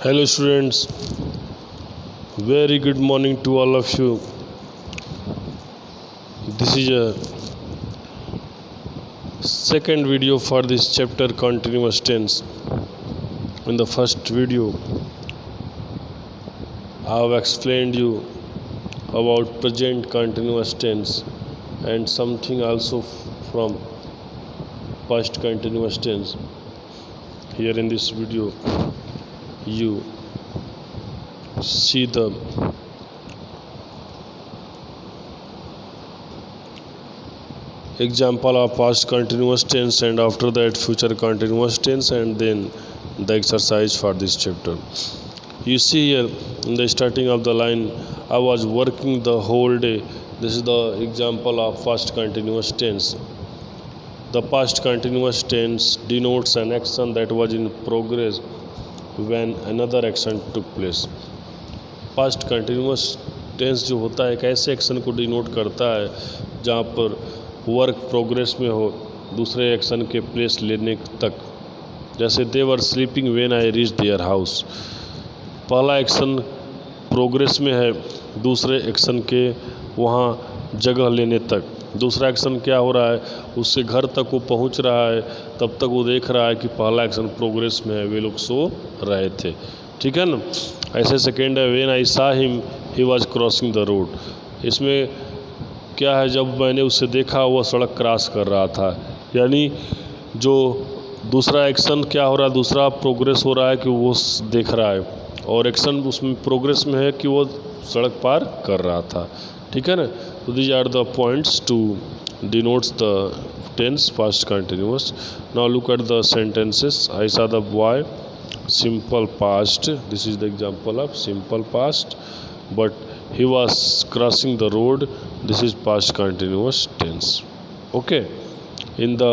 Hello students, very good morning to all of you. This is a second video for this chapter continuous tense. In the first video, I have explained you about present continuous tense and something also from past continuous tense. Here in this video, you see the example of past continuous tense and after that future continuous tense and then the exercise for this chapter. You see here in the starting of the line, I was working the whole day. This is the example of past continuous tense. The past continuous tense denotes an action that was in progress when another action took place. Past continuous tense जो होता है एक ऐसे action को denote करता है जहाँ पर वर्क प्रोग्रेस में हो दूसरे एक्शन के प्लेस लेने तक. जैसे they were sleeping when I reach there house. पहला एक्शन प्रोग्रेस में है दूसरे एक्शन के वहाँ जगह लेने तक. दूसरा एक्शन क्या हो रहा है, उससे घर तक वो पहुँच रहा है, तब तक वो देख रहा है कि पहला एक्शन प्रोग्रेस में है, वे लोग सो रहे थे. ठीक है ना. ऐसे सेकेंड है व्हेन आई सा him he was crossing the road. इसमें क्या है, जब मैंने उसे देखा वह सड़क क्रॉस कर रहा था. यानी जो दूसरा एक्शन क्या हो रहा है, दूसरा प्रोग्रेस हो रहा है कि वो देख रहा है और एक्शन उसमें प्रोग्रेस में है कि वो सड़क पार कर रहा था. ठीक है ना. तो these are the points to denotes the tense past continuous. Now look at the sentences. I saw the boy. Simple past. This is the example of simple past. But he was crossing the road. This is past continuous tense. Okay. In the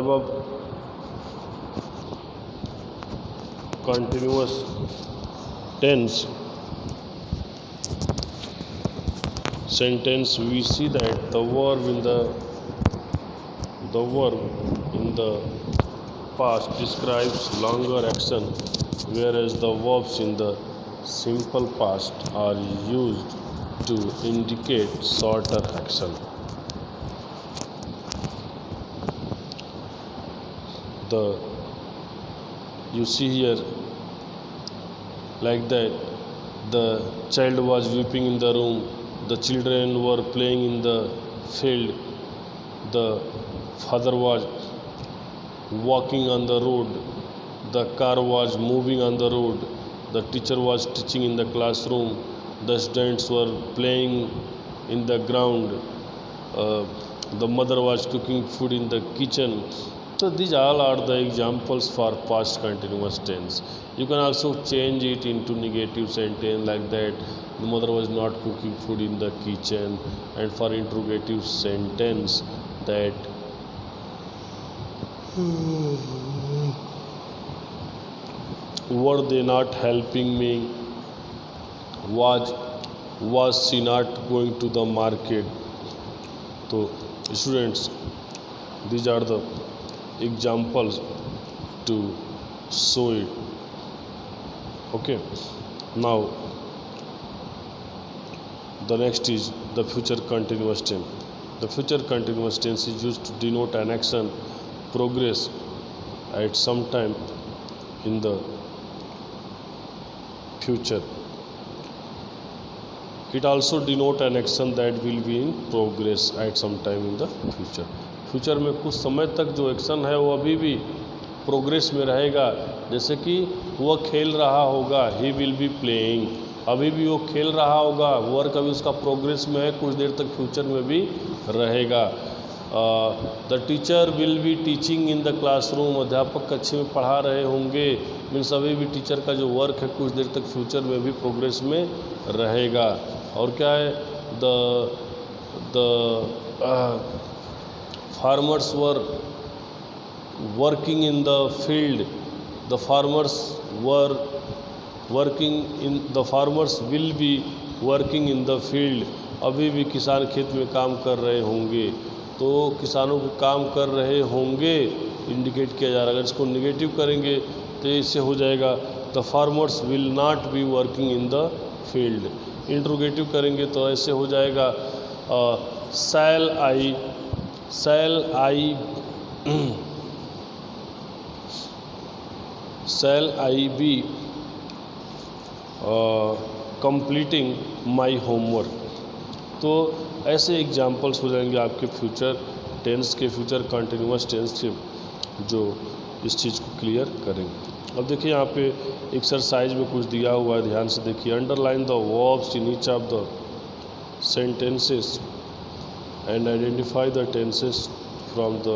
above continuous tense sentence, we see that the verb in the past describes longer action, whereas the verbs in the simple past are used to indicate shorter action. You see here like that, the child was weeping in the room, the children were playing in the field, the father was walking on the road, the car was moving on the road, the teacher was teaching in the classroom, the students were playing in the ground, the mother was cooking food in the kitchen. So these all are the examples for past continuous tense. You can also change it into negative sentence like that. The mother was not cooking food in the kitchen. And for interrogative sentence, that were they not helping me? Was she not going to the market? So students, these are the examples to show it. Okay. Now the next is the future continuous tense. The future continuous tense is used to denote an action progress at some time in the future. It also denote an action that will be in progress at some time in the future. Future में कुछ समय तक जो action है वो अभी भी progress में रहेगा. जैसे कि वह खेल रहा होगा, ही विल बी प्लेइंग, अभी भी वो खेल रहा होगा, वर्क अभी उसका प्रोग्रेस में है, कुछ देर तक फ्यूचर में भी रहेगा. The teacher will be teaching in the classroom, अध्यापक कक्षा में पढ़ा रहे होंगे, मीन्स अभी भी टीचर का जो वर्क है कुछ देर तक फ्यूचर में भी प्रोग्रेस में रहेगा. और क्या है, the farmers were working in the field, the farmers will be working in the field, अभी भी किसान खेत में काम कर रहे होंगे. तो किसानों के काम कर रहे होंगे इंडिकेट किया जा रहा है। अगर इसको निगेटिव करेंगे तो इससे हो जाएगा the farmers will not be working in the field. Interrogative करेंगे तो ऐसे हो जाएगा शैल आई बी कंप्लीटिंग माई होमवर्क। तो ऐसे एग्जाम्पल्स हो जाएंगे आपके फ्यूचर टेंस के, फ्यूचर कंटिन्यूअस टेंस के, जो इस चीज़ को क्लियर करेंगे। अब देखिए यहाँ पे एक्सरसाइज में कुछ दिया हुआ है, ध्यान से देखिए। Underline the verbs in each of the sentences and identify the tenses from the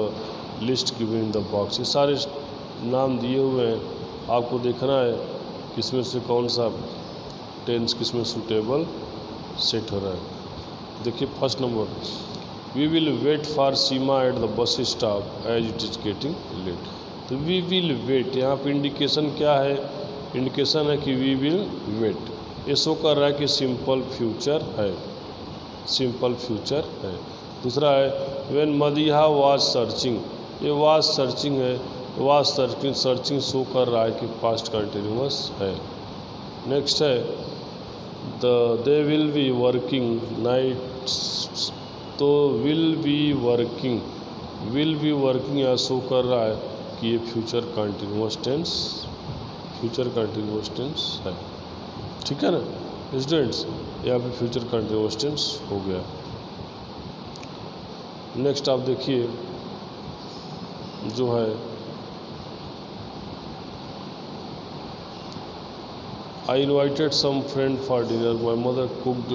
list given in the box. ये सारे नाम दिए हुए हैं, आपको देखना है किसमें से कौन सा टेंस किसमें सूटेबल सेट हो रहा है। देखिए first number, we will wait for Seema at the bus stop as it is getting late. तो वी विल वेट, यहाँ पे इंडिकेशन क्या है? इंडिकेशन है कि वी विल वेट। ये शो कर रहा है कि सिंपल फ्यूचर है, सिंपल फ्यूचर है। दूसरा है व्हेन मदीहा वाज सर्चिंग, ये वाज सर्चिंग है, वाज सर्चिंग, सर्चिंग शो कर रहा है कि पास्ट कंटिन्यूअस है। नेक्स्ट है दे विल बी वर्किंग नाइट्स, तो विल बी वर्किंग यहाँ शो कर रहा है कि ये फ्यूचर कंटिन्यूअस टेंस है। ठीक है ना स्टूडेंट्स, यहाँ पे फ्यूचर कंटिन्यूअस टेंस हो गया। नेक्स्ट आप देखिए जो है I invited some friend for dinner, my mother cooked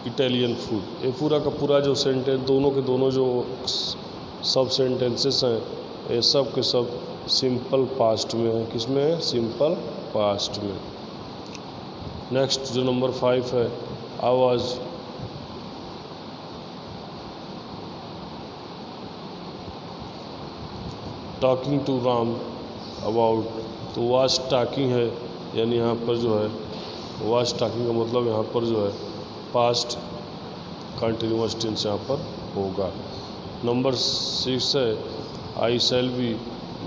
Italian food. ये पूरा का पूरा जो सेंटेंस, दोनों के दोनों जो सब सेंटेंसेस हैं, ये सब के सब सिंपल पास्ट में है। किसमें है? सिंपल पास्ट में। नेक्स्ट जो नंबर 5 है, I was talking to Ram about, तो वाज टॉकिंग है, यानी यहाँ पर जो है वाज टॉकिंग का मतलब यहाँ पर जो है पास्ट कंटिन्यूअस टेंस यहाँ पर होगा। नंबर 6 है I shall be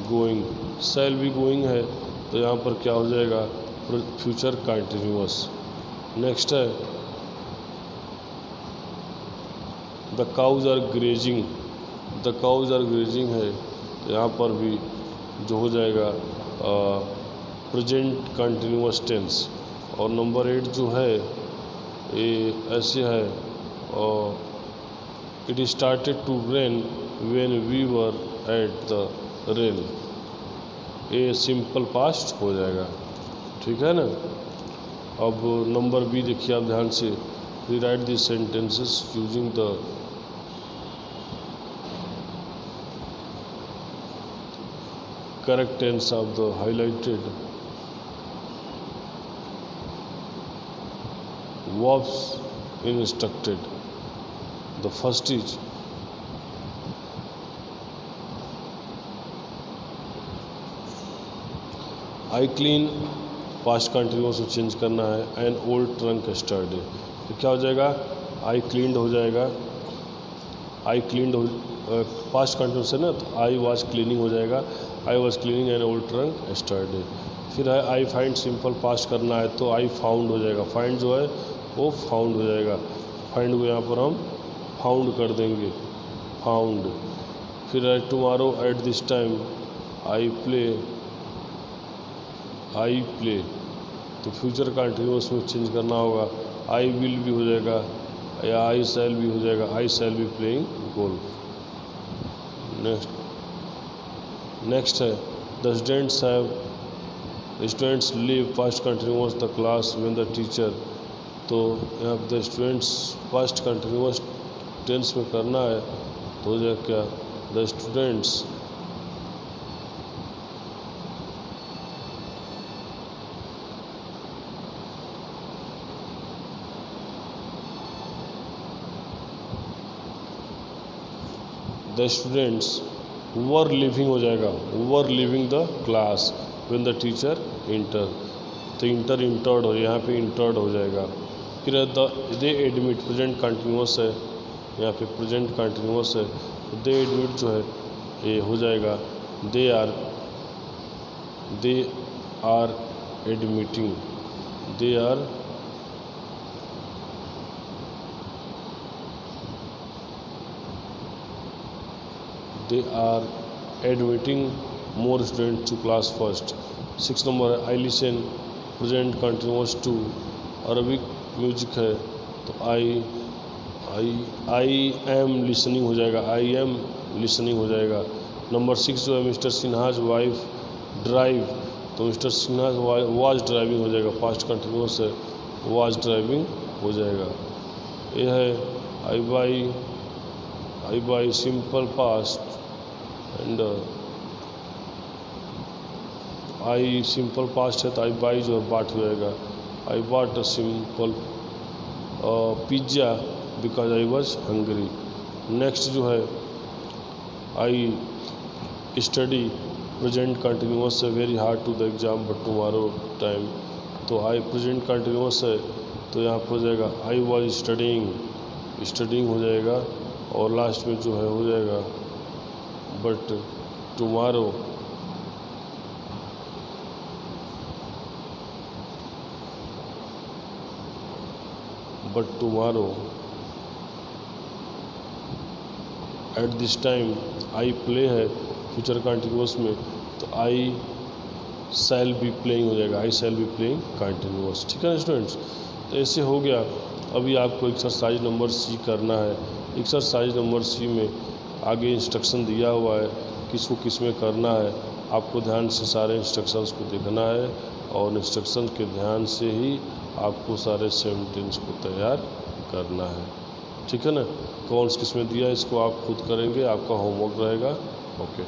going, shall be going है तो यहाँ पर क्या हो जाएगा? Future continuous. नेक्स्ट है the cows are grazing, the cows are grazing है तो यहाँ पर भी जो हो जाएगा प्रेजेंट कंटिन्यूअस टेंस। और नंबर 8 जो है ये ऐसे है it started to rain when we were at the rain, ये सिंपल पास्ट हो जाएगा। ठीक है ना। अब नंबर बी देखिए आप ध्यान से, rewrite the sentences using the correct tense of the highlighted verbs instructed. The first is I clean, past continuous को चेंज करना है, an old trunk yesterday, तो क्या हो जाएगा? I cleaned हो जाएगा, I cleaned पास्ट कंटिन्यूस है ना, तो आई वॉज क्लीनिंग हो जाएगा, I was cleaning an old trunk yesterday। फिर है आई फाइंड, सिंपल पास्ट करना है तो आई फाउंड हो जाएगा, फाइंड जो है वो फाउंड हो जाएगा, फाइंड को यहाँ पर हम फाउंड कर देंगे, फाउंड। फिर है tomorrow at this time I play, तो फ्यूचर कंटिन्यूस में चेंज करना होगा, आई विल भी हो जाएगा या आई शैल भी हो जाएगा, I shall be playing golf. Next है the students leave, past continuous the class when the teacher, तो यहाँ the students past continuous tense में करना है तो हो जाएगा क्या? द स्टूडेंट्स वर लिविंग हो जाएगा, were living the class when the teacher inter, तो इंटर्ड हो, यहाँ पे इंटर्ड हो जाएगा। फिर दे एडमिट, प्रेजेंट कंटिन्यूअस है यहाँ पे प्रेजेंट कंटिन्यूअस है, दे एडमिट जो है ये हो जाएगा they are admitting, they are admitting more student to class first. 6 number है I listen, present continuous to Arabic music है तो आई एम लिसनिंग हो जाएगा, आई एम लिसनिंग हो जाएगा। नंबर 6 जो है मिस्टर सिन्हाज वाइफ ड्राइव, तो मिस्टर सिन्हा वाज ड्राइविंग हो जाएगा, पास्ट कंटिन्यूअस है वाज ड्राइविंग हो जाएगा। ये है I buy simple past and I simple past है तो आई बाई जो है बाट हो जाएगा, I bought a simple pizza because I was hungry. Next जो है आई स्टडी, प्रेजेंट कंटिन्यूअस है very hard to the exam but tomorrow time, तो आई प्रेजेंट कंटिन्यूअस है तो यहाँ पर हो जाएगा आई वॉज स्टडिंग हो जाएगा, और लास्ट में जो है हो जाएगा but tomorrow at this time I play है फ्यूचर कंटिन्यूअस में तो आई शैल बी प्लेइंग हो जाएगा, I shall be playing continuous. ठीक है ना स्टूडेंट्स, तो ऐसे हो गया। अभी आपको एक्सरसाइज नंबर सी करना है। एक्सरसाइज नंबर सी में आगे इंस्ट्रक्शन दिया हुआ है किसको किस में करना है, आपको ध्यान से सारे इंस्ट्रक्शंस को देखना है और इंस्ट्रक्शन के ध्यान से ही आपको सारे सेंटेंस को तैयार करना है। ठीक है ना, कौन किस में दिया इसको आप खुद करेंगे, आपका होमवर्क रहेगा। ओके।